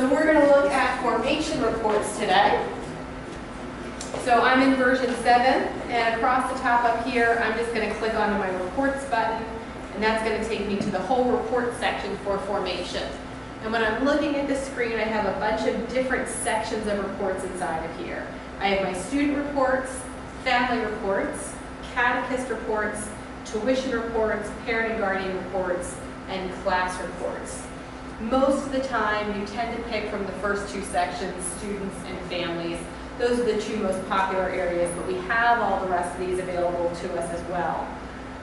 So we're going to look at formation reports today. So I'm in version 7, and across the top up here, I'm just going to click onto my reports button, and that's going to take me to the whole report section for formation. And when I'm looking at the screen, I have a bunch of different sections of reports inside of here. I have my student reports, family reports, catechist reports, tuition reports, parent and guardian reports, and class reports. Most of the time, you tend to pick from the first two sections, students and families. Those are the two most popular areas, but we have all the rest of these available to us as well.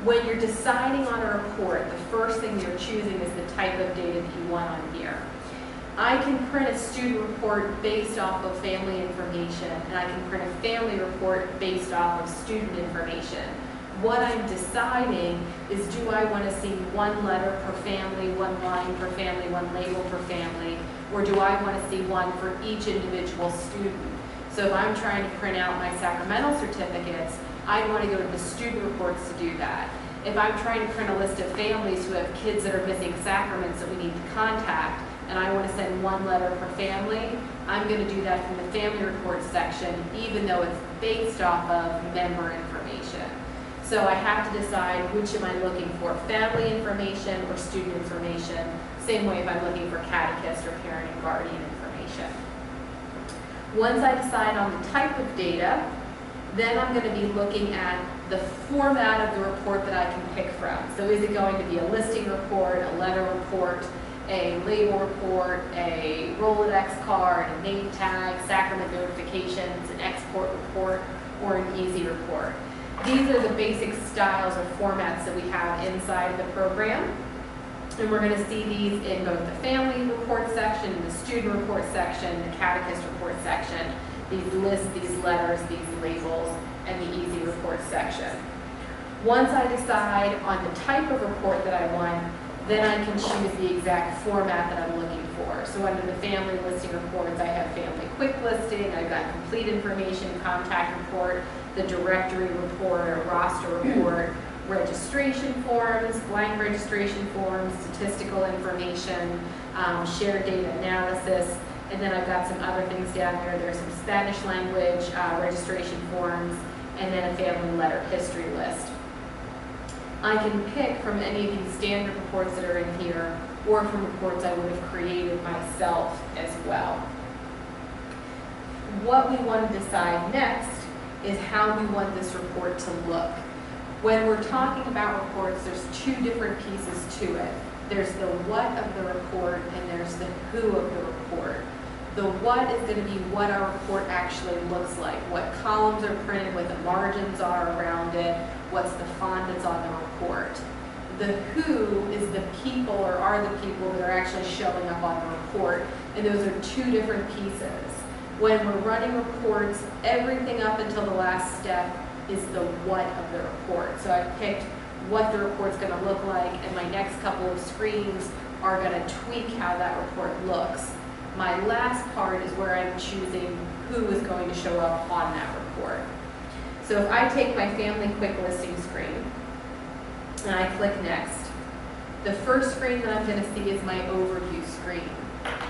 When you're deciding on a report, the first thing you're choosing is the type of data that you want on here. I can print a student report based off of family information, and I can print a family report based off of student information. What I'm deciding is, do I want to see one letter per family, one line per family, one label per family, or do I want to see one for each individual student? So if I'm trying to print out my sacramental certificates, I want to go to the student reports to do that. If I'm trying to print a list of families who have kids that are missing sacraments that we need to contact, and I want to send one letter per family, I'm going to do that from the family reports section, even though it's based off of member information. So I have to decide which am I looking for, family information or student information. Same way if I'm looking for catechist or parent and guardian information. Once I decide on the type of data, then I'm going to be looking at the format of the report that I can pick from. So is it going to be a listing report, a letter report, a label report, a Rolodex card, a name tag, sacrament notifications, an export report, or an easy report? These are the basic styles or formats that we have inside of the program. And we're going to see these in both the family report section, the student report section, the catechist report section, these lists, these letters, these labels, and the easy report section. Once I decide on the type of report that I want, then I can choose the exact format that I'm looking for. So under the family listing reports, I have family quick listing, I've got complete information, contact report, the directory report or roster report, registration forms, blank registration forms, statistical information, shared data analysis, and then I've got some other things down here. There's some Spanish language registration forms, and then a family letter history list. I can pick from any of these standard reports that are in here, or from reports I would have created myself as well. What we want to decide next is how we want this report to look. When we're talking about reports, there's two different pieces to it. There's the what of the report, and there's the who of the report. The what is going to be what our report actually looks like, what columns are printed, what the margins are around it, what's the font that's on the report. The who is the people, or are the people that are actually showing up on the report, and those are two different pieces. When we're running reports, everything up until the last step is the what of the report. So I've picked what the report's going to look like, and my next couple of screens are going to tweak how that report looks. My last part is where I'm choosing who is going to show up on that report. So if I take my family quick listing screen and I click next, the first screen that I'm going to see is my overview screen.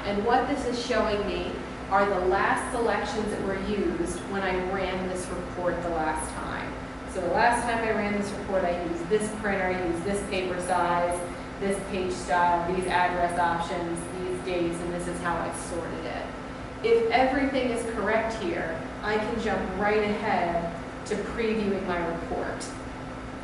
And what this is showing me are the last selections that were used when I ran this report the last time. So the last time I ran this report, I used this printer, I used this paper size, this page style, these address options, these dates, and this is how I sorted it. If everything is correct here, I can jump right ahead to previewing my report.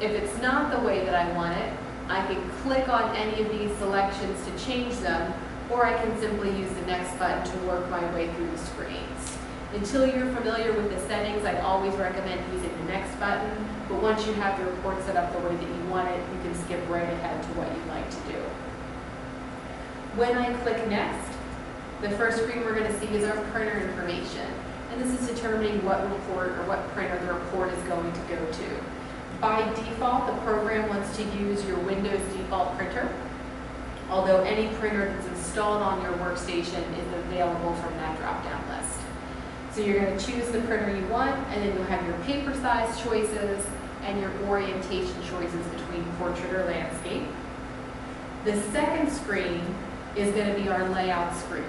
If it's not the way that I want it, I can click on any of these selections to change them, or I can simply use the next button to work my way through the screens. Until you're familiar with the settings, I always recommend using the next button, but once you have the report set up the way that you want it, you can skip right ahead to what you'd like to do. When I click next, the first screen we're going to see is our printer information, and this is determining what report or what printer the report is going to go to. By default, the program wants to use your Windows default printer, although any printer that's installed on your workstation is available from that drop-down list. So you're going to choose the printer you want, and then you'll have your paper size choices and your orientation choices between portrait or landscape. The second screen is going to be our layout screen.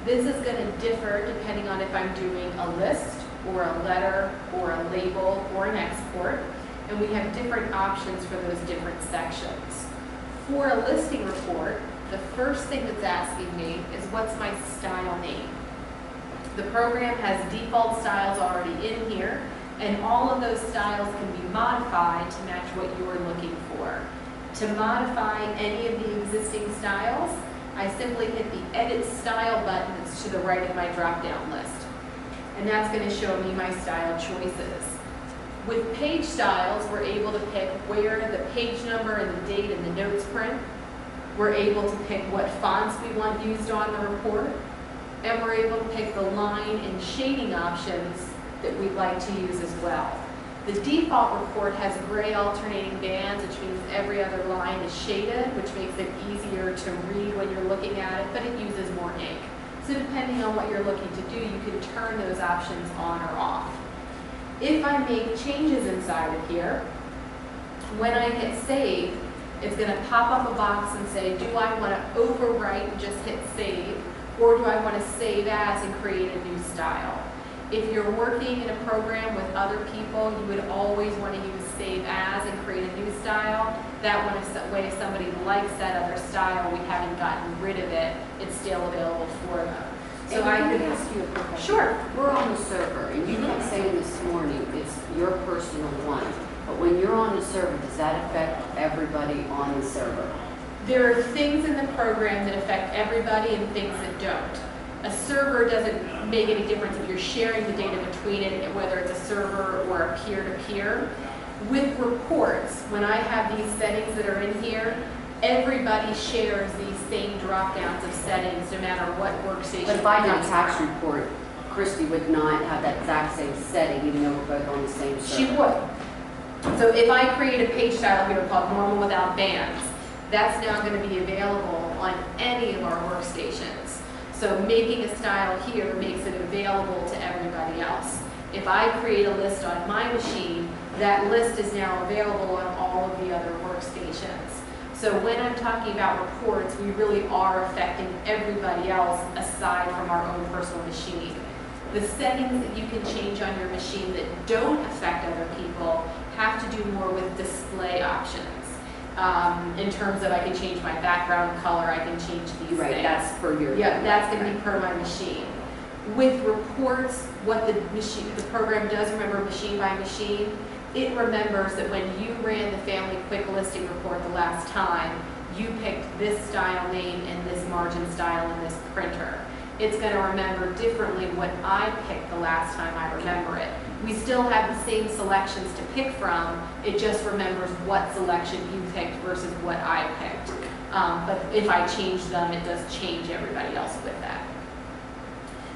This is going to differ depending on if I'm doing a list or a letter or a label or an export, and we have different options for those different sections. For a listing report, the first thing that's asking me is what's my style name. The program has default styles already in here, and all of those styles can be modified to match what you're looking for. To modify any of the existing styles, I simply hit the Edit Style button that's to the right of my drop-down list. And that's going to show me my style choices. With page styles, we're able to pick where the page number and the date and the notes print. We're able to pick what fonts we want used on the report. And we're able to pick the line and shading options that we'd like to use as well. The default report has gray alternating bands, which means every other line is shaded, which makes it easier to read when you're looking at it, but it uses more ink. So depending on what you're looking to do, you can turn those options on or off. If I make changes inside of here, when I hit save, it's going to pop up a box and say, do I want to overwrite and just hit save, or do I want to save as and create a new style? If you're working in a program with other people, you would always want to use save as and create a new style. That way, if somebody likes that other style, we haven't gotten rid of it, it's still available for them. So I could ask you a quick question. Sure. We're on the server, and you kept saying this morning it's your personal one. But when you're on the server, does that affect everybody on the server? There are things in the program that affect everybody and things that don't. A server doesn't make any difference if you're sharing the data between it, whether it's a server or a peer-to-peer. With reports, when I have these settings that are in here, everybody shares these same drop-downs of settings, no matter what workstation. But if I did a tax report, Christy would not have that exact same setting, even though we're both on the same server. She would. So if I create a page style here called Normal Without Bands, that's now going to be available on any of our workstations. So making a style here makes it available to everybody else. If I create a list on my machine, that list is now available on all of the other workstations. So when I'm talking about reports, we really are affecting everybody else aside from our own personal machine. The settings that you can change on your machine that don't affect other people have to do more with display options. In terms of I can change my background color, I can change these right, things. That's for your... Yeah, that's going to be per my machine. With reports, what the program does remember machine by machine, it remembers that when you ran the family quick listing report the last time, you picked this style name and this margin style and this printer. It's going to remember differently what I picked the last time I remember it. We still have the same selections to pick from, it just remembers what selection you picked versus what I picked. But if I change them, it does change everybody else with that.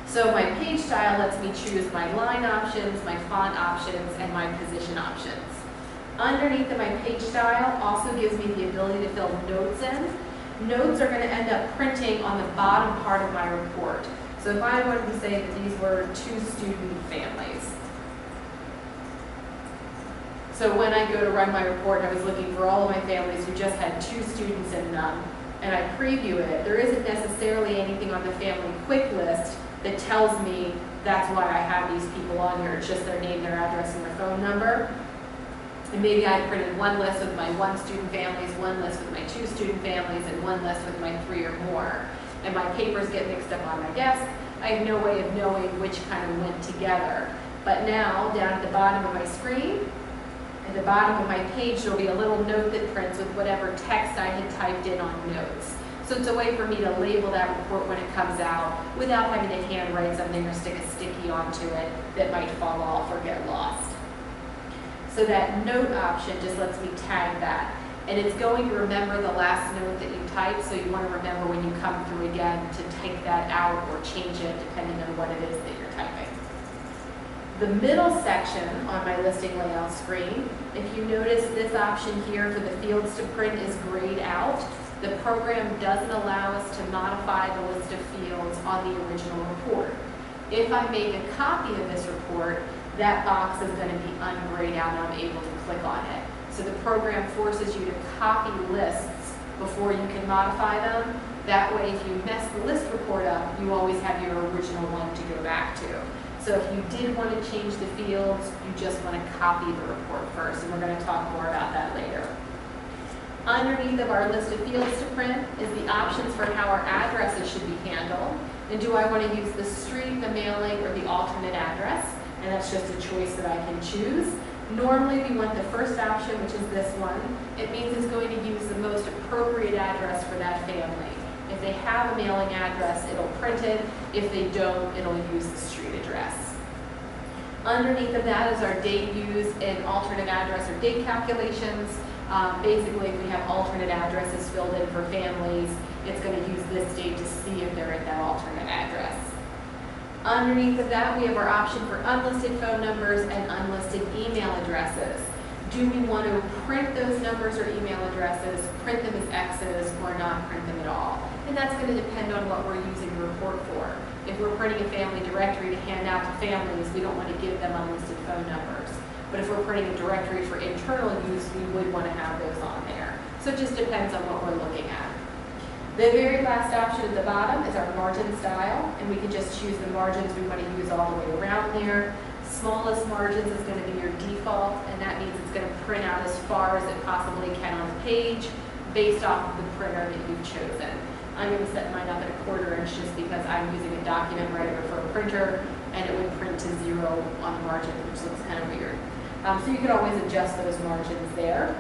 So my page style lets me choose my line options, my font options, and my position options. Underneath of my page style also gives me the ability to fill notes in. Notes are going to end up printing on the bottom part of my report. So if I wanted to say that these were 2 student families. So when I go to run my report, I was looking for all of my families who just had 2 students in them, and I preview it. There isn't necessarily anything on the family quick list that tells me that's why I have these people on here. It's just their name, their address, and their phone number. And maybe I printed one list with my 1 student families, one list with my 2 student families, and one list with my 3 or more. And my papers get mixed up on my desk. I have no way of knowing which kind of went together. But now, down at the bottom of my screen, at the bottom of my page, there'll be a little note that prints with whatever text I had typed in on notes. So it's a way for me to label that report when it comes out without having to handwrite something or stick a sticky onto it that might fall off or get lost. So that note option just lets me tag that. And it's going to remember the last note that you typed, so you want to remember when you come through again to take that out or change it depending on what it is that you're typing. The middle section on my listing layout screen, if you notice this option here for the fields to print is grayed out. The program doesn't allow us to modify the list of fields on the original report. If I make a copy of this report, that box is going to be ungrayed out and I'm able to click on it. So the program forces you to copy lists before you can modify them. That way, if you mess the list report up, you always have your original one to go back to. So if you did want to change the fields, you just want to copy the report first, and we're going to talk more about that later. Underneath of our list of fields to print is the options for how our addresses should be handled. And do I want to use the street, the mailing, or the alternate address? And that's just a choice that I can choose. Normally we want the first option, which is this one. It means it's going to use the most appropriate address for that family. If they have a mailing address, it'll print it. If they don't, it'll use the street address. Underneath of that is our date used in alternate address or date calculations. Basically, if we have alternate addresses filled in for families, it's going to use this date to see if they're at that alternate address. Underneath of that, we have our option for unlisted phone numbers and unlisted email addresses. Do we want to print those numbers or email addresses, print them as X's, or not print them at all? And that's going to depend on what we're using the report for. If we're printing a family directory to hand out to families, we don't want to give them unlisted phone numbers. But if we're printing a directory for internal use, we would want to have those on there. So it just depends on what we're looking at. The very last option at the bottom is our margin style, and we can just choose the margins we want to use all the way around there. Smallest margins is going to be your default, and that means it's going to print out as far as it possibly can on the page based off of the printer that you've chosen. I'm going to set mine up at 1/4 inch just because I'm using a document writer for a printer, and it would print to 0 on the margin, which looks kind of weird. So you can always adjust those margins there.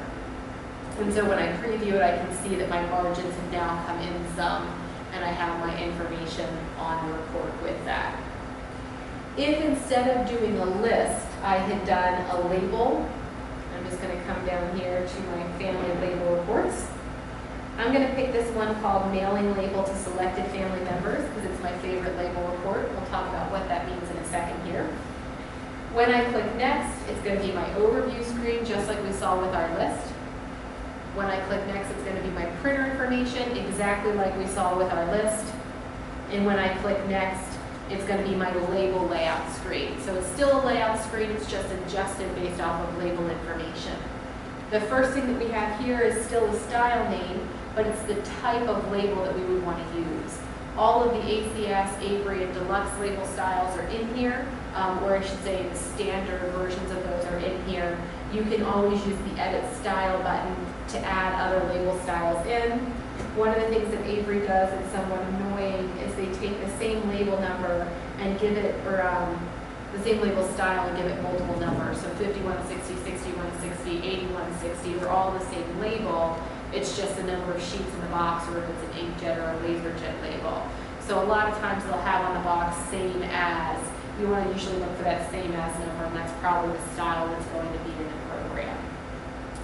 And so when I preview it, I can see that my margins have now come in some, and I have my information on the report with that. If instead of doing a list, I had done a label, I'm just going to come down here to my family label reports. I'm going to pick this one called Mailing Label to Selected Family Members because it's my favorite label report. We'll talk about what that means in a second here. When I click Next, it's going to be my overview screen, just like we saw with our list. When I click Next, it's going to be my printer information, exactly like we saw with our list. And when I click Next, it's going to be my label layout screen. So it's still a layout screen, it's just adjusted based off of label information. The first thing that we have here is still a style name, but it's the type of label that we would want to use. All of the ACS, Avery, and Deluxe label styles are in here, or I should say the standard versions of those are in here. You can always use the Edit Style button to add other label styles in. One of the things that Avery does that's somewhat annoying is they take the same label number and give it, or the same label style and give it multiple numbers. So 5160, 6160, 8160, they're all the same label. It's just the number of sheets in the box, or if it's an inkjet or a laserjet label. So a lot of times they'll have on the box same as. You want to usually look for that same as number, and that's probably the style that's going to be in the program.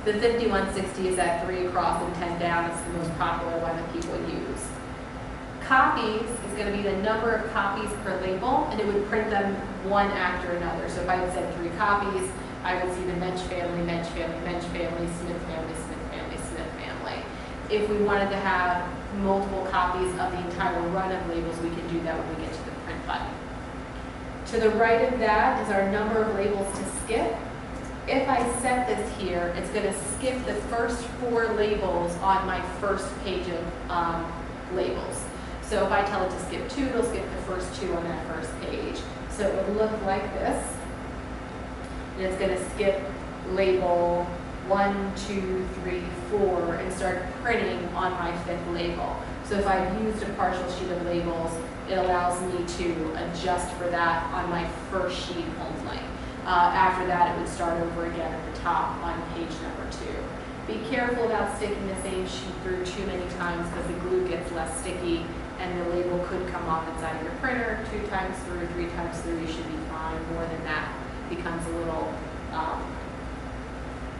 The 5160 is that 3 across and 10 down. It's the most popular one that people use. Copies is going to be the number of copies per label, and it would print them one after another. So if I had said 3 copies, I would see the Mensch family, Mensch family, Mensch family, Smith family, Smith family, Smith family. If we wanted to have multiple copies of the entire run of labels, we can do that when we get to the print button. To the right of that is our number of labels to skip. If I set this here, it's going to skip the first 4 labels on my first page of labels. So if I tell it to skip 2, it'll skip the first 2 on that first page. So it would look like this. And it's going to skip label 1, 2, 3, 4 and start printing on my 5th label. So if I've used a partial sheet of labels, it allows me to adjust for that on my first sheet only. After that, it would start over again at the top on page number 2. Be careful about sticking the same sheet through too many times because the glue gets less sticky and the label could come off inside your printer 2 times through, 3 times through. You should be fine. More than that becomes a little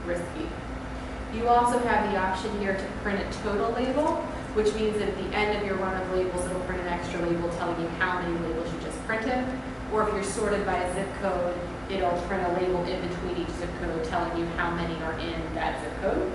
risky. You also have the option here to print a total label, which means that at the end of your run of labels, it'll print an extra label telling you how many labels you just printed. Or if you're sorted by a zip code, it'll print a label in between each zip code telling you how many are in that zip code.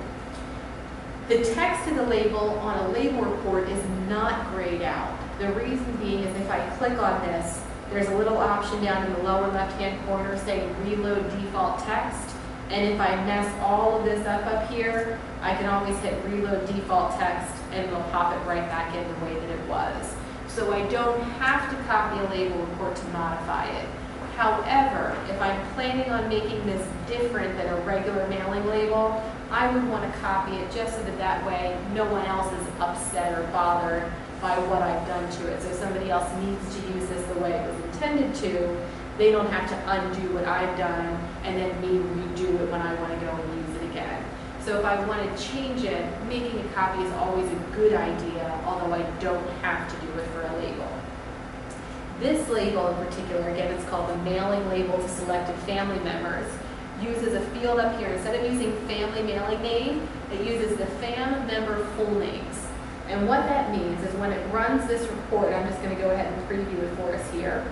The text in the label on a label report is not grayed out. The reason being is if I click on this, there's a little option down in the lower left-hand corner saying Reload Default Text. And if I mess all of this up here, I can always hit reload default text and it'll pop it right back in the way that it was. So I don't have to copy a label report to modify it. However, if I'm planning on making this different than a regular mailing label, I would want to copy it just so that that way no one else is upset or bothered by what I've done to it. So if somebody else needs to use this the way it was intended to, they don't have to undo what I've done and then me redo it when I want to go and use it again. So if I want to change it, making a copy is always a good idea, although I don't have to do it for a label. This label in particular, again, it's called the mailing label to selected family members, uses a field up here. Instead of using family mailing name, it uses the fam member full names. And what that means is when it runs this report, I'm just going to go ahead and preview it for us here.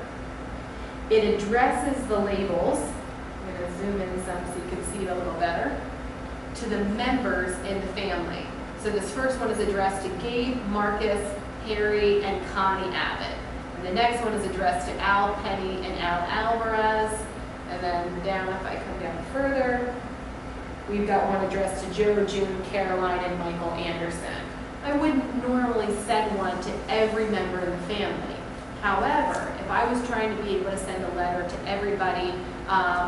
It addresses the labels, I'm going to zoom in some so you can see it a little better, to the members in the family. So this first one is addressed to Gabe, Marcus, Harry, and Connie Abbott. And the next one is addressed to Al Penny and Al Alvarez. And then down, if I come down further, we've got one addressed to Joe, June, Caroline, and Michael Anderson. I wouldn't normally send one to every member of the family. However, if I was trying to be able to send a letter to everybody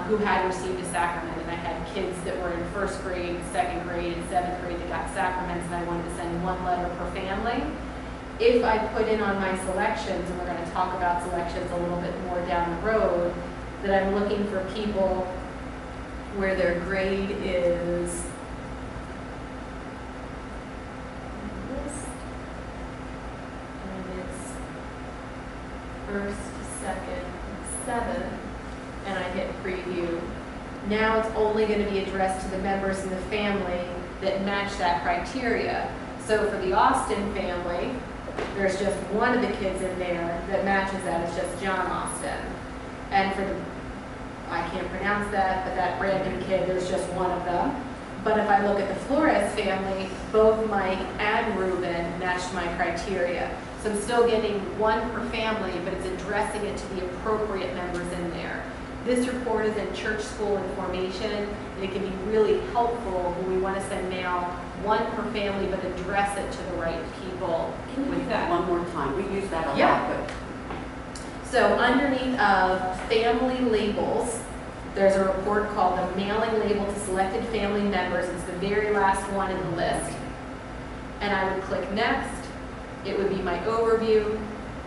who had received a sacrament, and I had kids that were in first grade, second grade, and seventh grade that got sacraments, and I wanted to send one letter per family, if I put in on my selections, and we're going to talk about selections a little bit more down the road, that I'm looking for people where their grade is this, and it's first, second, seventh, and I hit preview. Now it's only going to be addressed to the members in the family that match that criteria. So for the Austin family, there's just one of the kids in there that matches that. It's just John Austin. And for the, I can't pronounce that, but that random kid, there's just one of them. But if I look at the Flores family, both Mike and Ruben matched my criteria. So I'm still getting one per family, but it's addressing it to the appropriate members in there. This report is in church school and formation, and it can be really helpful when we want to send mail one per family, but address it to the right people. Can you do that one more time? We use that a Yeah. lot, but So underneath of family labels, there's a report called the mailing label to selected family members. It's the very last one in the list. And I would click next. It would be my overview.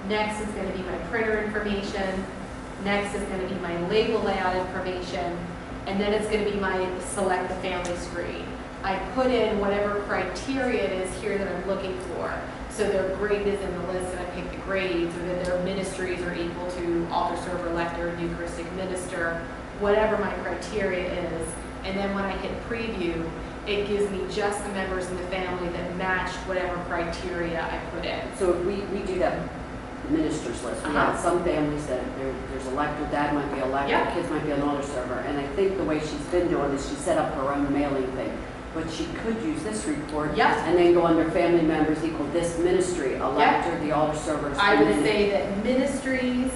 Next is going to be my printer information. Next is going to be my label layout information. And then it's going to be my select the family screen. I put in whatever criteria it is here that I'm looking for. So their grade is in the list, and I pick the grades, or that their ministries are equal to altar server, lector, and Eucharistic minister, whatever my criteria is. And then when I hit preview, it gives me just the members in the family that matched whatever criteria I put in. so if we do that ministers list. We have some families that there's a lector, dad might be a lector, Yeah. kids might be an altar server. And I think the way she's been doing is she set up her own mailing thing. But she could use this report Yes. and then go under family members equal this ministry, a lector, the altar servers. I and would then- say that ministries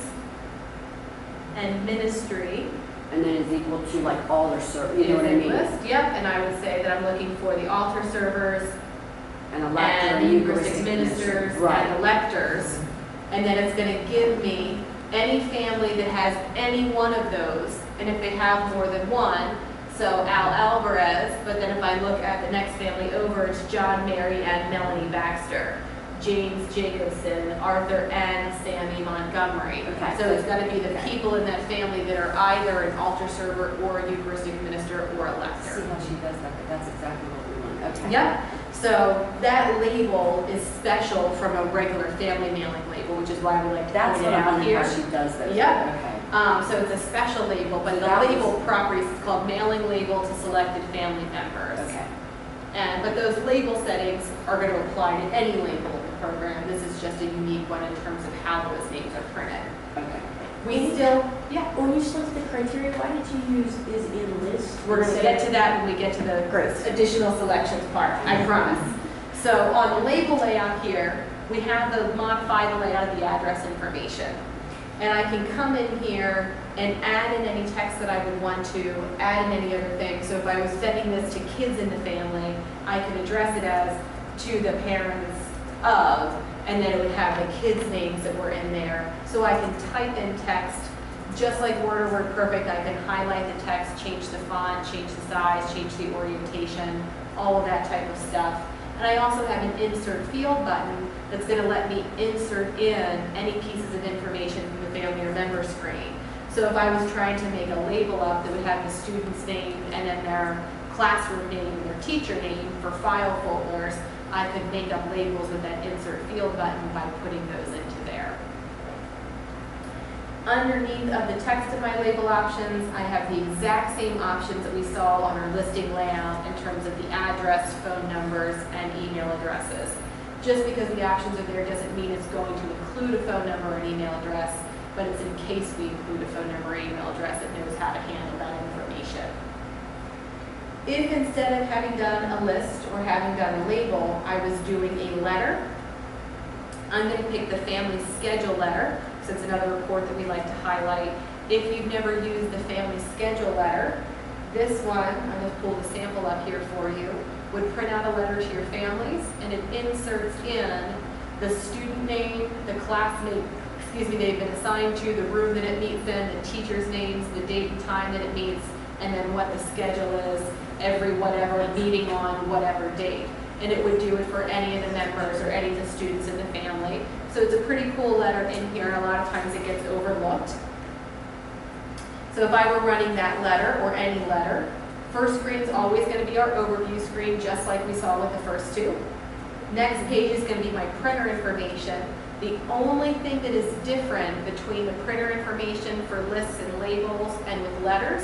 and ministry And then it's equal to like altar server, you know what I is a mean? list. Yep, and I would say that I'm looking for the altar servers And a lector and and the a Eucharistic ministers and Right. electors. And then it's going to give me any family that has any one of those, and if they have more than one, so Al Alvarez, but then if I look at the next family over, it's John, Mary, and Melanie Baxter, James Jacobson, Arthur, and Sammy Montgomery. Okay. So it's got to be the people in that family that are either an altar server or a Eucharistic minister or a See lector. how she does that, but that's exactly what we want. Okay. Yep. So that label is special from a regular family mailing label, which is why we like to That's point what it I'm out wondering here. how she does that. Yep. Okay. So it's a special label, but So the that was- label properties is called mailing label to selected family members. Okay. But those label settings are going to apply to any label in the program. This is just a unique one in terms of how those names are printed. Okay. We still, yeah, When you selected the criteria, why did you use is in list? we're going to get to that when we get to the additional selections part, I promise. So on the label layout here, we have the modify the layout of the address information. And I can come in here and add in any text that I would want to, add in any other thing. So if I was sending this to kids in the family, I could address it as to the parents of, and then it would have the kids' names that were in there. So I can type in text, just like Word or WordPerfect. I can highlight the text, change the font, change the size, change the orientation, all of that type of stuff. And I also have an insert field button that's going to let me insert in any pieces of information from the family or member screen. So if I was trying to make a label up that would have the student's name and then their classroom name and their teacher name for file folders, I could make up labels with that insert field button by putting those into there. Underneath of the text of my label options, I have the exact same options that we saw on our listing layout in terms of the address, phone numbers, and email addresses. Just because the options are there doesn't mean it's going to include a phone number or an email address, but it's in case we include a phone number or email address, it knows how to handle that information. If instead of having done a list or having done a label, I was doing a letter, I'm going to pick the family schedule letter. So it's another report that we like to highlight. If you've never used the family schedule letter, this one, I'm going to pull the sample up here for you, would print out a letter to your families, and it inserts in the student name, the classmate, they've been assigned to, the room that it meets in, the teacher's names, the date and time that it meets, and then what the schedule is, every whatever meeting on whatever date. And it would do it for any of the members or any of the students in the family. So it's a pretty cool letter in here, and a lot of times it gets overlooked. So if I were running that letter or any letter, first screen is always going to be our overview screen, just like we saw with the first two. Next page is going to be my printer information. The only thing that is different between the printer information for lists and labels and with letters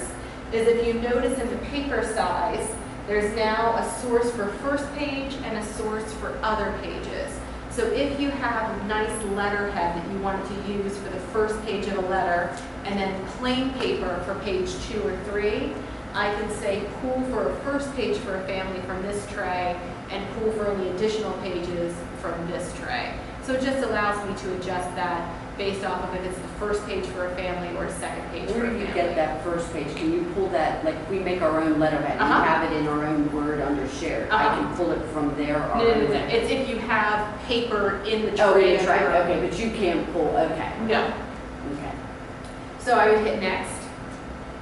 is if you notice in the paper size, there's now a source for first page and a source for other pages. So if you have a nice letterhead that you wanted to use for the first page of a letter and then plain paper for page 2 or 3, I can say pull for a first page for a family from this tray and pull for only additional pages from this tray. So it just allows me to adjust that based off of if it's the first page for a family or a second page for a family. Where do you get that first page? Can you pull that, like if we make our own letterhead, we have it in our own Word under shared. I can pull it from there. No. It's if you have paper in the tray. Oh, in the tray. Okay, but you can't pull. Okay. No. Okay. So I would hit next.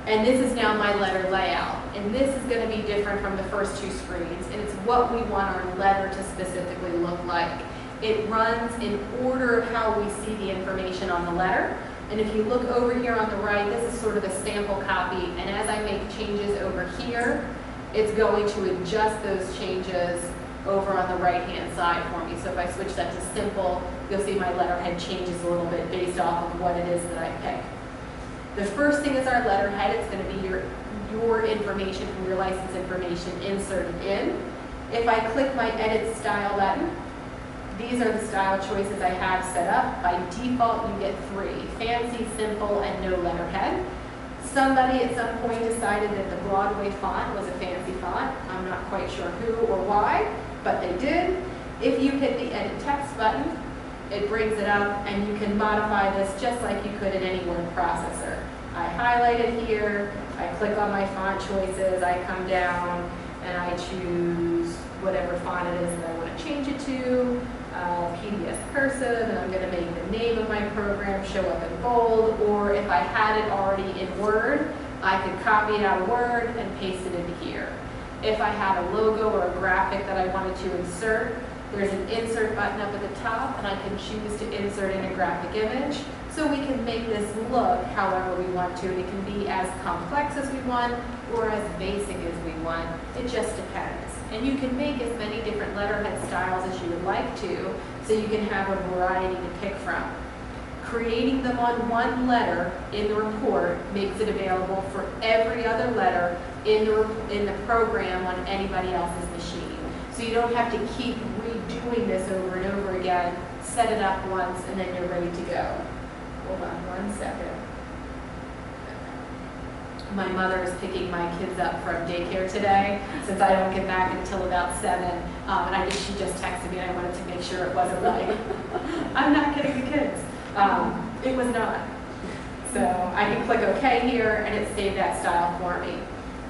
And this is now my letter layout. And this is going to be different from the first two screens. And it's what we want our letter to specifically look like. It runs in order of how we see the information on the letter. And if you look over here on the right, this is sort of a sample copy. And as I make changes over here, it's going to adjust those changes over on the right-hand side for me. So if I switch that to simple, you'll see my letterhead changes a little bit based off of what it is that I pick. The first thing is our letterhead. It's going to be your information from your license information inserted in. If I click my Edit Style button, these are the style choices I have set up. By default, you get 3, fancy, simple, and no letterhead. Somebody at some point decided that the Broadway font was a fancy font. I'm not quite sure who or why, but they did. If you hit the Edit Text button, it brings it up, and you can modify this just like you could in any word processor. I highlight it here, I click on my font choices, I come down, and I choose whatever font it is that I want to change it to. PDS cursive, and I'm going to make the name of my program show up in bold, or if I had it already in Word, I could copy it out of Word and paste it into here. If I had a logo or a graphic that I wanted to insert, there's an insert button up at the top, and I can choose to insert in a graphic image. So we can make this look however we want to. It can be as complex as we want or as basic as we want. It just depends. And you can make as many different letterhead styles as you would like to, so you can have a variety to pick from. Creating them on one letter in the report makes it available for every other letter in the program on anybody else's machine. So you don't have to keep redoing this over and over again. Set it up once and then you're ready to go. Hold on 1 second. My mother is picking my kids up from daycare today, since I don't get back until about 7. And she just texted me, and I wanted to make sure it wasn't like, I'm not getting the kids. It was not. So I can click OK here, and it saved that style for me.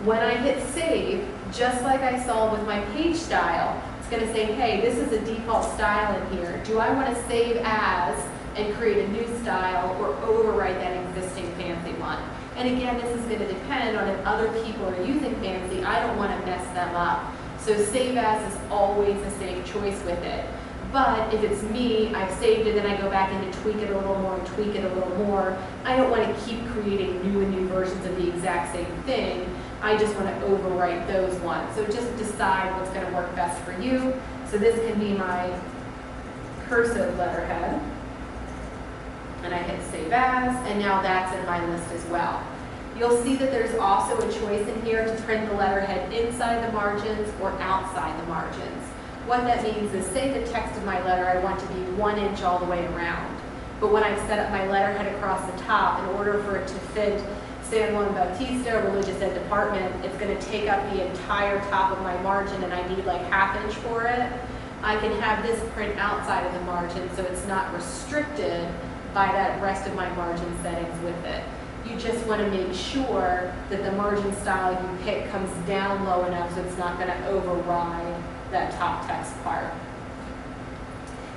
When I hit save, just like I saw with my page style, it's going to say, hey, this is a default style in here. Do I want to save as and create a new style or overwrite that existing fancy one? And again, this is going to depend on if other people are using fancy. I don't want to mess them up. So save as is always a safe choice with it. But if it's me, I've saved it, then I go back in to tweak it a little more and tweak it a little more. I don't want to keep creating new and new versions of the exact same thing. I just want to overwrite those ones. So just decide what's going to work best for you. So this can be my cursive letterhead. And I hit save as, and now that's in my list as well. You'll see that there's also a choice in here to print the letterhead inside the margins or outside the margins. What that means is, say the text of my letter I want to be 1 inch all the way around. But when I set up my letterhead across the top, in order for it to fit San Juan Bautista Religious Ed Department, it's going to take up the entire top of my margin and I need like 1/2 inch for it. I can have this print outside of the margin so it's not restricted by that rest of my margin settings with it. You just want to make sure that the margin style you pick comes down low enough so it's not going to override that top text part.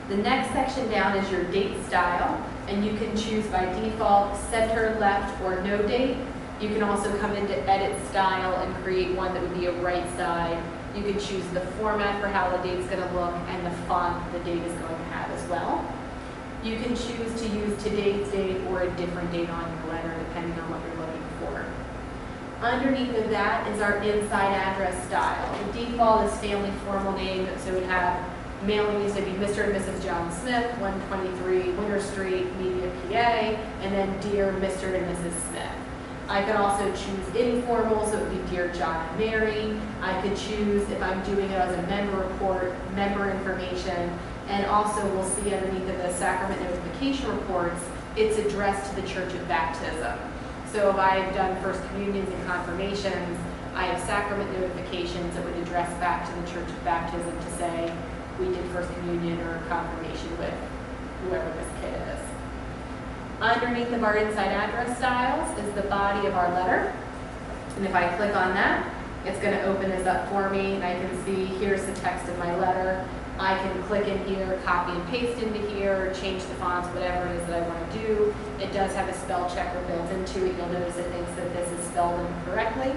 The next section down is your date style, and you can choose by default center, left, or no date. You can also come into edit style and create one that would be a right side. You can choose the format for how the date's going to look and the font the date is going to have as well. You can choose to use today's date or a different date on your letter, depending on what you're looking for. Underneath of that is our inside address style. The default is family formal name, so it would have mailing used to be Mr. and Mrs. John Smith, 123 Winter Street, Media, PA, and then Dear Mr. and Mrs. Smith. I could also choose informal, so it would be Dear John and Mary. I could choose, if I'm doing it as a member report, member information. And also we'll see underneath of the sacrament notification reports, it's addressed to the Church of Baptism. So if I've done first communions and confirmations, I have sacrament notifications that would address back to the Church of Baptism to say we did first communion or confirmation with whoever this kid is. Underneath of our inside address styles is the body of our letter. And if I click on that, it's going to open this up for me, and I can see here's the text of my letter. I can click in here, copy and paste into here, change the fonts, whatever it is that I want to do. It does have a spell checker built into it. You'll notice it thinks that this is spelled incorrectly.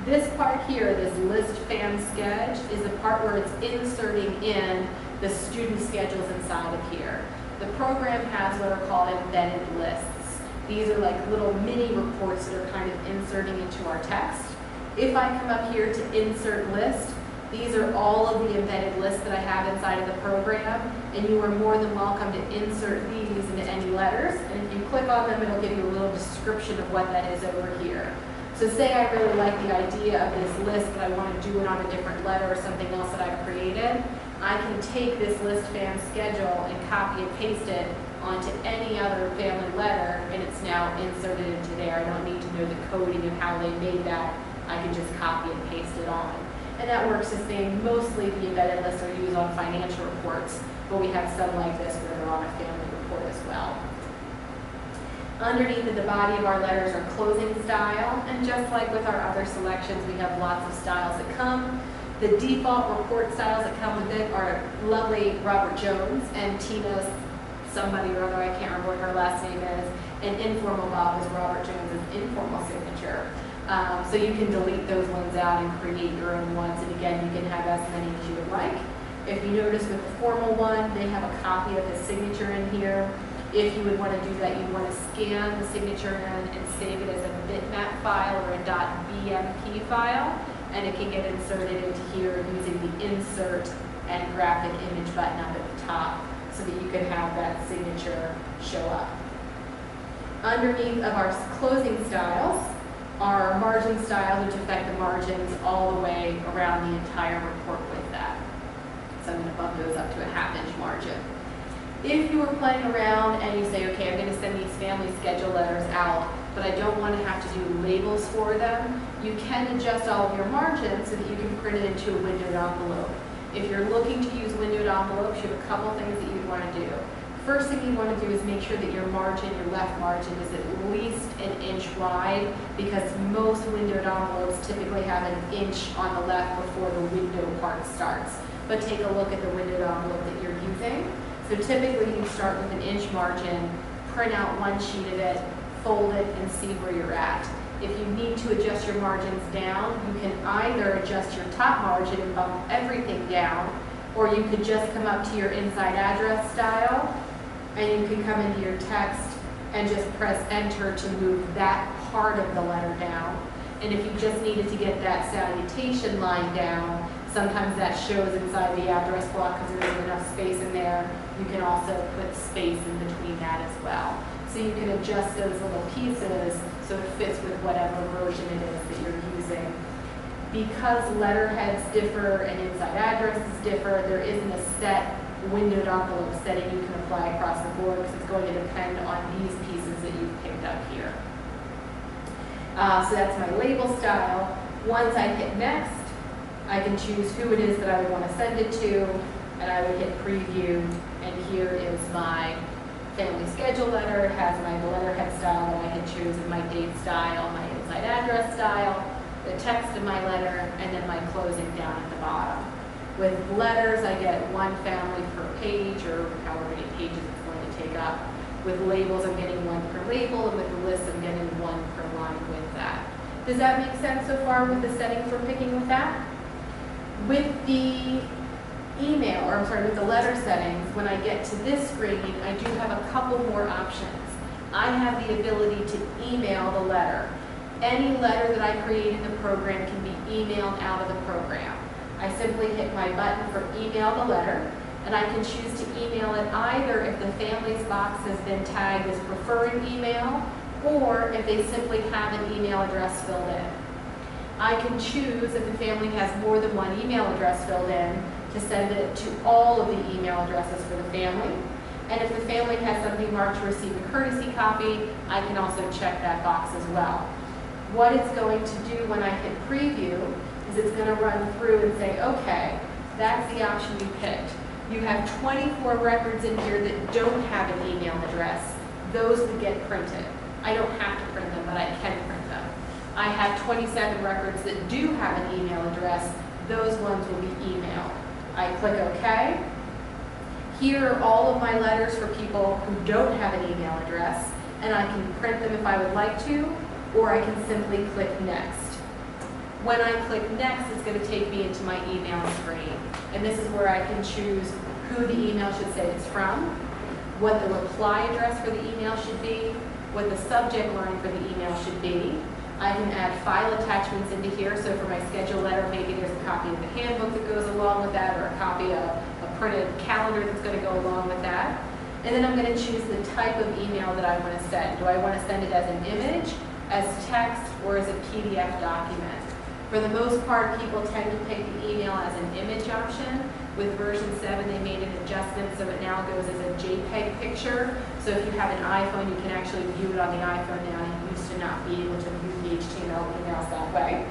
This part here, this list fan sketch, is the part where it's inserting in the student schedules inside of here. The program has what are called embedded lists. These are like little mini reports that are kind of inserting into our text. If I come up here to insert list, these are all of the embedded lists that I have inside of the program, and you are more than welcome to insert these into any letters. And if you click on them, it'll give you a little description of what that is over here. So say I really like the idea of this list, but I want to do it on a different letter or something else that I've created, I can take this list fan schedule and copy and paste it onto any other family letter, and it's now inserted into there. I don't need to know the coding of how they made that. I can just copy and paste it on. And that works the same. Mostly the embedded lists are used on financial reports, but we have some like this where they're on a family report as well. Underneath the body of our letters are closing style, and just like with our other selections, we have lots of styles that come. The default report styles that come with it are lovely Robert Jones and Tina's somebody or other, I can't remember what her last name is, and informal Bob is Robert Jones's informal signature. So you can delete those ones out and create your own ones, and again, you can have as many as you would like. If you notice with the formal one, they have a copy of his signature in here. If you would want to do that, you'd want to scan the signature in and save it as a bitmap file or a .bmp file, and it can get inserted into here using the insert and graphic image button up at the top so that you can have that signature show up. Underneath of our closing styles are margin styles, which affect the margins all the way around the entire report with that. So I'm going to bump those up to a 1/2 inch margin. If you were playing around and you say, okay, I'm going to send these family schedule letters out, but I don't want to have to do labels for them, you can adjust all of your margins so that you can print it into a windowed envelope. If you're looking to use windowed envelopes, you have a couple things that you'd want to do. first thing you want to do is make sure that your margin, your left margin, is at least an inch wide, because most windowed envelopes typically have an inch on the left before the window part starts. But take a look at the windowed envelope that you're using. So typically you start with an inch margin, print out one sheet of it, fold it, and see where you're at. If you need to adjust your margins down, you can either adjust your top margin and bump everything down, or you could just come up to your inside address style, and you can come into your text and just press enter to move that part of the letter down. And if you just needed to get that salutation line down, sometimes that shows inside the address block because there isn't enough space in there. You can also put space in between that as well. So you can adjust those little pieces so it fits with whatever version it is that you're using. Because letterheads differ and inside addresses differ, there isn't a set windowed envelope setting you can apply across the board, because it's going to depend on these pieces that you've picked up here. So that's my label style. Once I hit next, I can choose who it is that I would want to send it to, and I would hit preview, and here is my family schedule letter. It has my letterhead style that I can choose, and my date style, my inside address style, the text of my letter, and then my closing down at the bottom. With letters, I get one family per page, or however many pages it's going to take up. With labels, I'm getting one per label, and with the list, I'm getting one per line with that. Does that make sense so far with the setting for picking with that? With the email, or I'm sorry, with the letter settings, when I get to this screen, I do have a couple more options. I have the ability to email the letter. Any letter that I create in the program can be emailed out of the program. I simply hit my button for email the letter, and I can choose to email it either if the family's box has been tagged as preferring email, or if they simply have an email address filled in. I can choose, if the family has more than one email address filled in, to send it to all of the email addresses for the family. And if the family has something marked to receive a courtesy copy, I can also check that box as well. What it's going to do when I hit preview is it's going to run through and say, okay, that's the option you picked. You have 24 records in here that don't have an email address. Those would get printed. I don't have to print them, but I can print them. I have 27 records that do have an email address. Those ones will be emailed. I click OK. Here are all of my letters for people who don't have an email address, and I can print them if I would like to, or I can simply click Next. When I click Next, it's going to take me into my email screen, and this is where I can choose who the email should say it's from, what the reply address for the email should be, what the subject line for the email should be. I can add file attachments into here, so for my schedule letter, maybe there's a copy of the handbook that goes along with that, or a copy of a printed calendar that's going to go along with that. And then I'm going to choose the type of email that I want to send. Do I want to send it as an image, as text, or as a PDF document? For the most part, people tend to pick the email as an image option. With version 7, they made an adjustment, so it now goes as a JPEG picture. So if you have an iPhone, you can actually view it on the iPhone now. You used to not be able to view the HTML emails that way.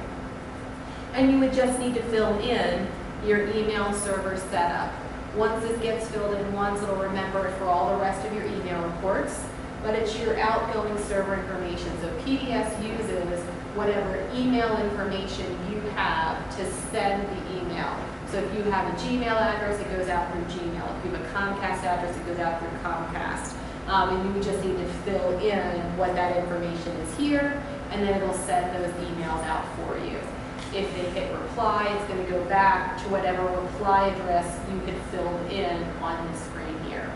And you would just need to fill in your email server setup. Once this gets filled in once, it'll remember it for all the rest of your email reports. But it's your outgoing server information. So PDS uses whatever email information you have to send the email. So if you have a Gmail address, it goes out through Gmail. If you have a Comcast address, it goes out through Comcast. And you would just need to fill in what that information is here, and then it'll send those emails out for you. If they hit reply, it's going to go back to whatever reply address you had filled in on this screen here.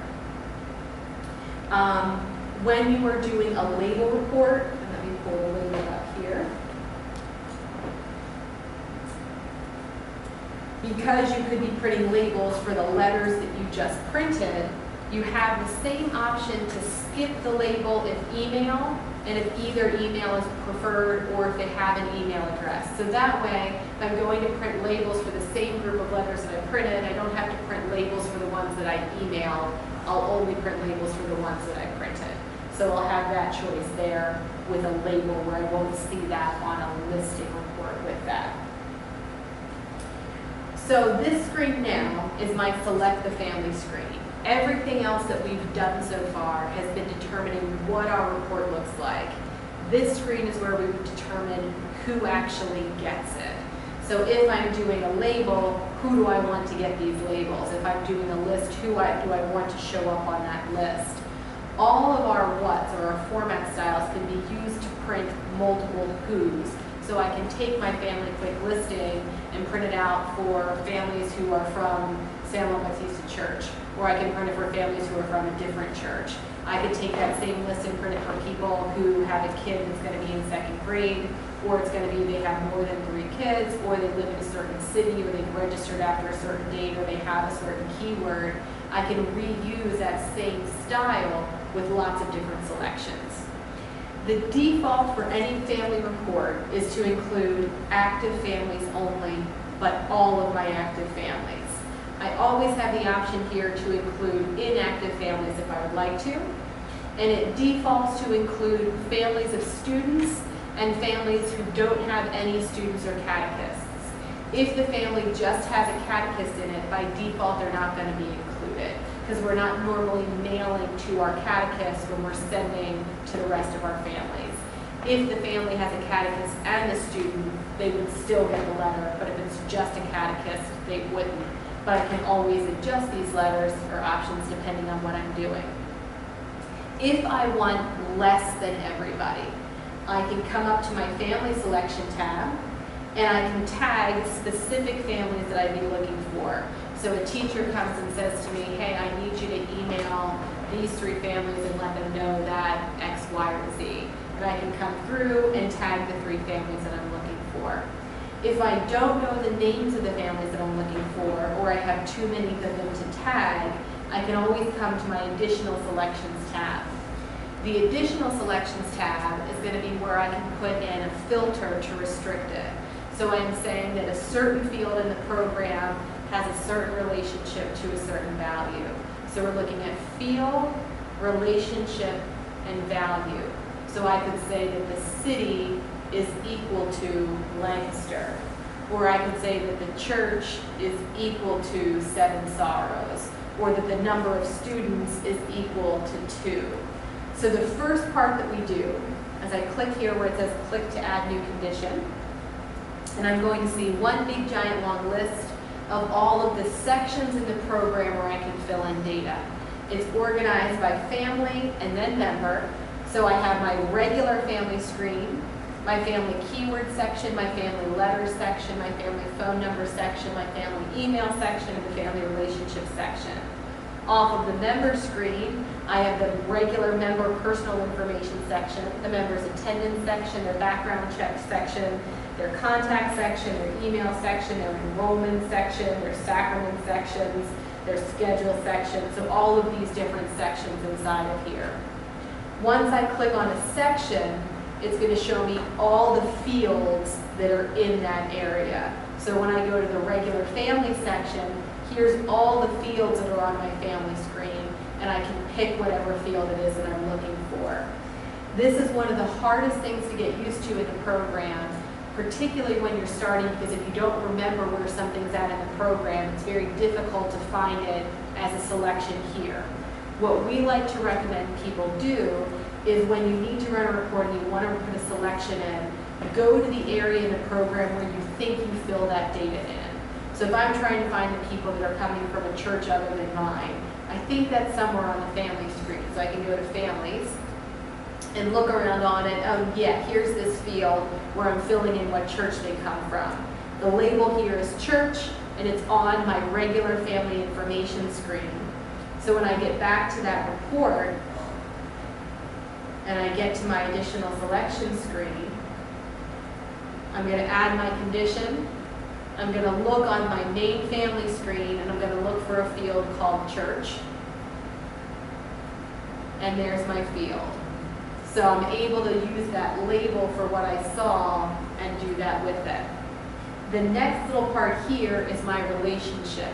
When you are doing a label report, and let me pull the label up here. Because you could be printing labels for the letters that you just printed, you have the same option to skip the label if email, and if either email is preferred or if they have an email address. So that way, if I'm going to print labels for the same group of letters that I printed, I don't have to print labels for the ones that I emailed. I'll only print labels for the ones that I printed. So I'll have that choice there with a label where I won't see that on a listing report with that. So this screen now is my Select the Family screen. Everything else that we've done so far has been determining what our report looks like. This screen is where we would determine who actually gets it. So if I'm doing a label, who do I want to get these labels? If I'm doing a list, who do I want to show up on that list? All of our whats or our format styles can be used to print multiple who's. So I can take my family quick listing and print it out for families who are from San Juan Bautista Church, or I can print it for families who are from a different church. I could take that same list and print it for people who have a kid that's going to be in second grade, or it's going to be they have more than 3 kids, or they live in a certain city, or they've registered after a certain date, or they have a certain keyword. I can reuse that same style with lots of different selections. The default for any family report is to include active families only, but all of my active families. I always have the option here to include inactive families if I would like to, and it defaults to include families of students and families who don't have any students or catechists. If the family just has a catechist in it, by default they're not going to be included, because we're not normally mailing to our catechists when we're sending to the rest of our families. If the family has a catechist and a student, they would still get the letter, but if it's just a catechist, they wouldn't. But I can always adjust these letters or options depending on what I'm doing. If I want less than everybody, I can come up to my family selection tab and I can tag specific families that I'd be looking for. So a teacher comes and says to me, hey, I need you to email these 3 families and let them know that X, Y, or Z. And I can come through and tag the 3 families that I'm looking for. If I don't know the names of the families that I'm looking for, or I have too many of them to tag, I can always come to my additional selections tab. The additional selections tab is going to be where I can put in a filter to restrict it. So I'm saying that a certain field in the program has a certain relationship to a certain value. So we're looking at field, relationship, and value. So I could say that the city is equal to Lancaster. Or I could say that the church is equal to 7 Sorrows. Or that the number of students is equal to 2. So the first part that we do, as I click here where it says click to add new condition, and I'm going to see one big giant long list of all of the sections in the program where I can fill in data. It's organized by family and then member. So I have my regular family screen, my family keyword section, my family letters section, my family phone number section, my family email section, and the family relationship section. Off of the member screen, I have the regular member personal information section, the member's attendance section, their background check section, their contact section, their email section, their enrollment section, their sacrament sections, their schedule section. So all of these different sections inside of here. Once I click on a section, it's going to show me all the fields that are in that area. So when I go to the regular family section, here's all the fields that are on my family screen, and I can pick whatever field it is that I'm looking for. This is one of the hardest things to get used to in the program, particularly when you're starting, because if you don't remember where something's at in the program, it's very difficult to find it as a selection here. What we like to recommend people do is when you need to run a report and you want to put a selection in, go to the area in the program where you think you fill that data in. So if I'm trying to find the people that are coming from a church other than mine, I think that's somewhere on the family screen. So I can go to families and look around on it. Oh yeah, here's this field where I'm filling in what church they come from. The label here is church, and it's on my regular family information screen. So when I get back to that report, and I get to my additional selection screen, I'm going to add my condition. I'm going to look on my main family screen, and I'm going to look for a field called church. And there's my field. So I'm able to use that label for what I saw and do that with it. The next little part here is my relationship.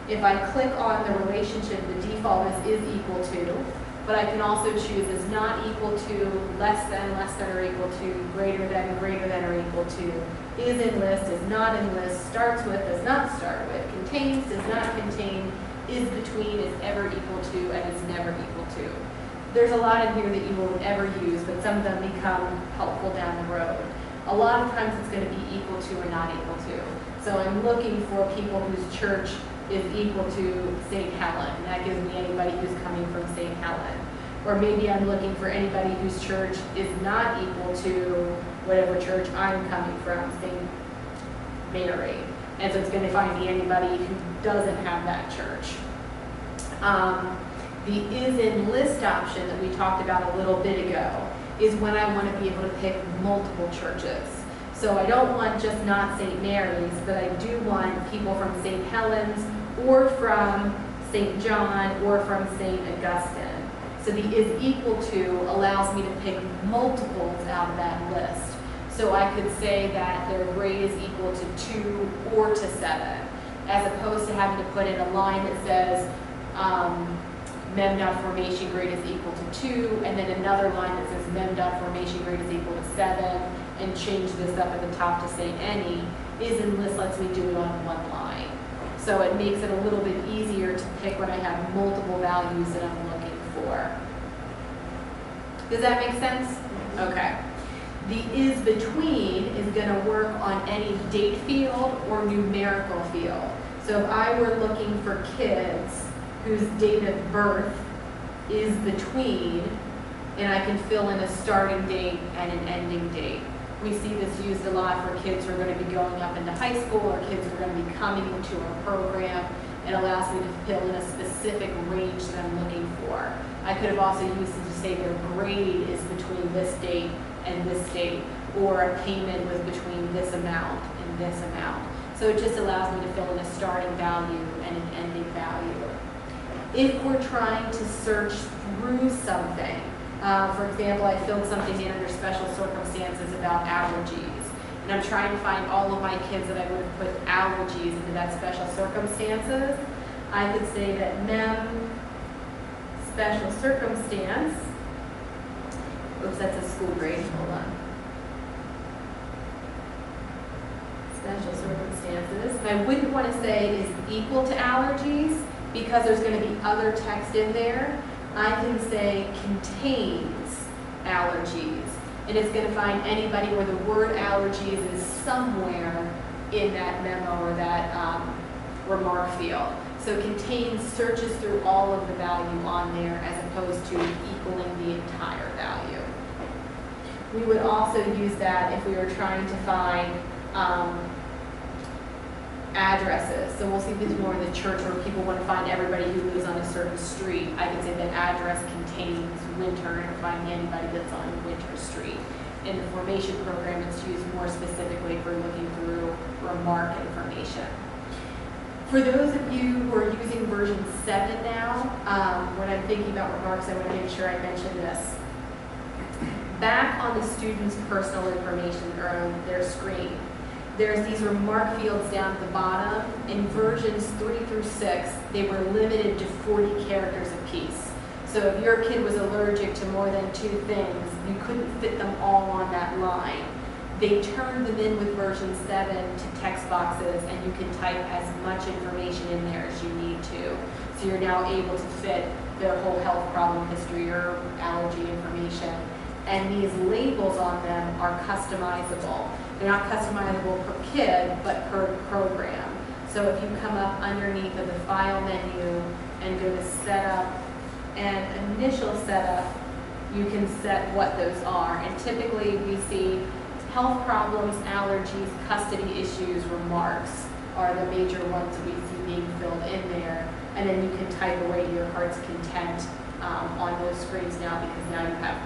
If I click on the relationship, the default is equal to, but I can also choose as not equal to, less than or equal to, greater than or equal to, is in list, is not in list, starts with, does not start with, contains, does not contain, is between, is ever equal to, and is never equal to. There's a lot in here that you won't ever use, but some of them become helpful down the road. A lot of times it's going to be equal to or not equal to. So I'm looking for people whose church is equal to St. Helen. And that gives me anybody who's coming from St. Helen. Or maybe I'm looking for anybody whose church is not equal to whatever church I'm coming from, St. Mary. And so it's going to find me anybody who doesn't have that church. The is in list option that we talked about a little bit ago is when I want to be able to pick multiple churches. So I don't want just not St. Mary's, but I do want people from St. Helens or from St. John or from St. Augustine. So the is equal to allows me to pick multiples out of that list. So I could say that their grade is equal to 2 or to 7, as opposed to having to put in a line that says mem dot formation grade is equal to 2, and then another line that says mem dot formation grade is equal to 7, and change this up at the top to say any. Is in list lets me do it on one line. So it makes it a little bit easier to pick when I have multiple values that I'm looking for. Does that make sense? Okay. The is between is going to work on any date field or numerical field. So if I were looking for kids whose date of birth is between, and I can fill in a starting date and an ending date. We see this used a lot for kids who are going to be going up into high school or kids who are going to be coming into our program. It allows me to fill in a specific range that I'm looking for. I could have also used it to say their grade is between this date and this date, or a payment was between this amount and this amount. So it just allows me to fill in a starting value and an ending value. If we're trying to search through something, for example, I filled something in under special circumstances about allergies, and I'm trying to find all of my kids that I would have put allergies into that special circumstances, I could say that mem special circumstance, oops, that's a school grade, hold on. Special circumstances. And I wouldn't want to say is equal to allergies because there's going to be other text in there. I can say contains allergies. And it's going to find anybody where the word allergies is somewhere in that memo or that remark field. So contains searches through all of the value on there as opposed to equaling the entire value. We would also use that if we were trying to find addresses. So we'll see this more in the church where people want to find everybody who lives on a certain street. I could say that address contains Winter and find anybody that's on Winter Street. In the formation program, it's used more specifically for looking through remark information. For those of you who are using version 7 now, when I'm thinking about remarks, I want to make sure I mention this. Back on the student's personal information or on their screen, there's these remark fields down at the bottom. In versions 3 through 6, they were limited to 40 characters apiece. So if your kid was allergic to more than 2 things, you couldn't fit them all on that line. They turned them in with version 7 to text boxes, and you can type as much information in there as you need to. So you're now able to fit their whole health problem history or allergy information. And these labels on them are customizable. They're not customizable per kid, but per program. So if you come up underneath of the file menu and go to setup and initial setup, you can set what those are. And typically we see health problems, allergies, custody issues, remarks are the major ones that we see being filled in there. And then you can type away to your heart's content on those screens now, because now you have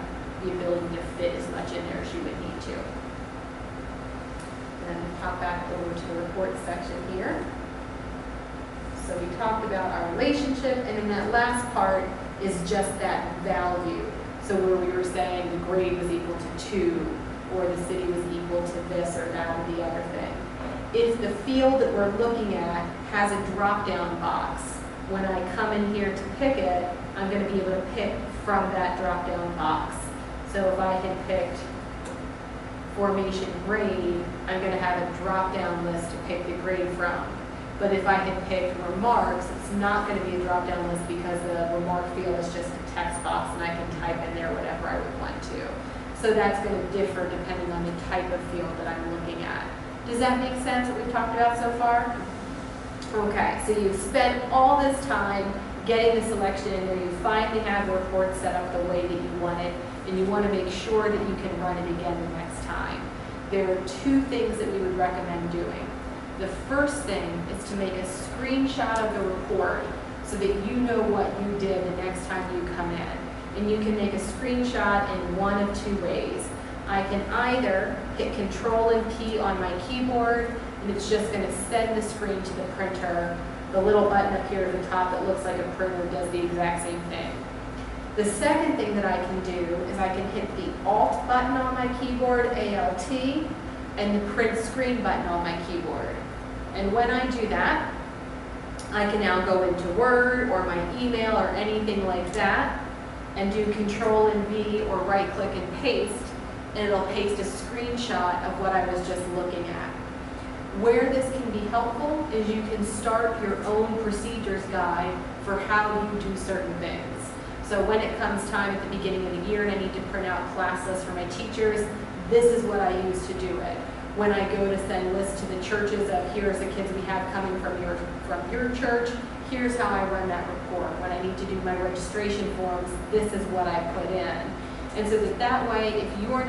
the ability to fit as much in there as you would need to. And then pop back over to the report section here. So we talked about our relationship, and then that last part is just that value. So where we were saying the grade was equal to 2, or the city was equal to this or that or the other thing. If the field that we're looking at has a drop-down box, when I come in here to pick it, I'm going to be able to pick from that drop-down box. So if I had picked formation grade, I'm going to have a drop-down list to pick the grade from. But if I had picked remarks, it's not going to be a drop-down list because the remark field is just a text box and I can type in there whatever I would want to. So that's going to differ depending on the type of field that I'm looking at. Does that make sense, what we've talked about so far? Okay, so you've spent all this time getting the selection in there. You finally have the report set up the way that you want it, and you want to make sure that you can run it again the next time. There are two things that we would recommend doing. The first thing is to make a screenshot of the report so that you know what you did the next time you come in. And you can make a screenshot in one of two ways. I can either hit Control and P on my keyboard, and it's just going to send the screen to the printer. The little button up here at the top that looks like a printer does the exact same thing. The second thing that I can do is I can hit the Alt button on my keyboard, ALT, and the Print Screen button on my keyboard. And when I do that, I can now go into Word or my email or anything like that and do Control and V or right click and paste, and it'll paste a screenshot of what I was just looking at. Where this can be helpful is you can start your own procedures guide for how you do certain things. So when it comes time at the beginning of the year and I need to print out class lists for my teachers, this is what I use to do it. When I go to send lists to the churches of here's the kids we have coming from your church, here's how I run that report. When I need to do my registration forms, this is what I put in. And so that way, if you're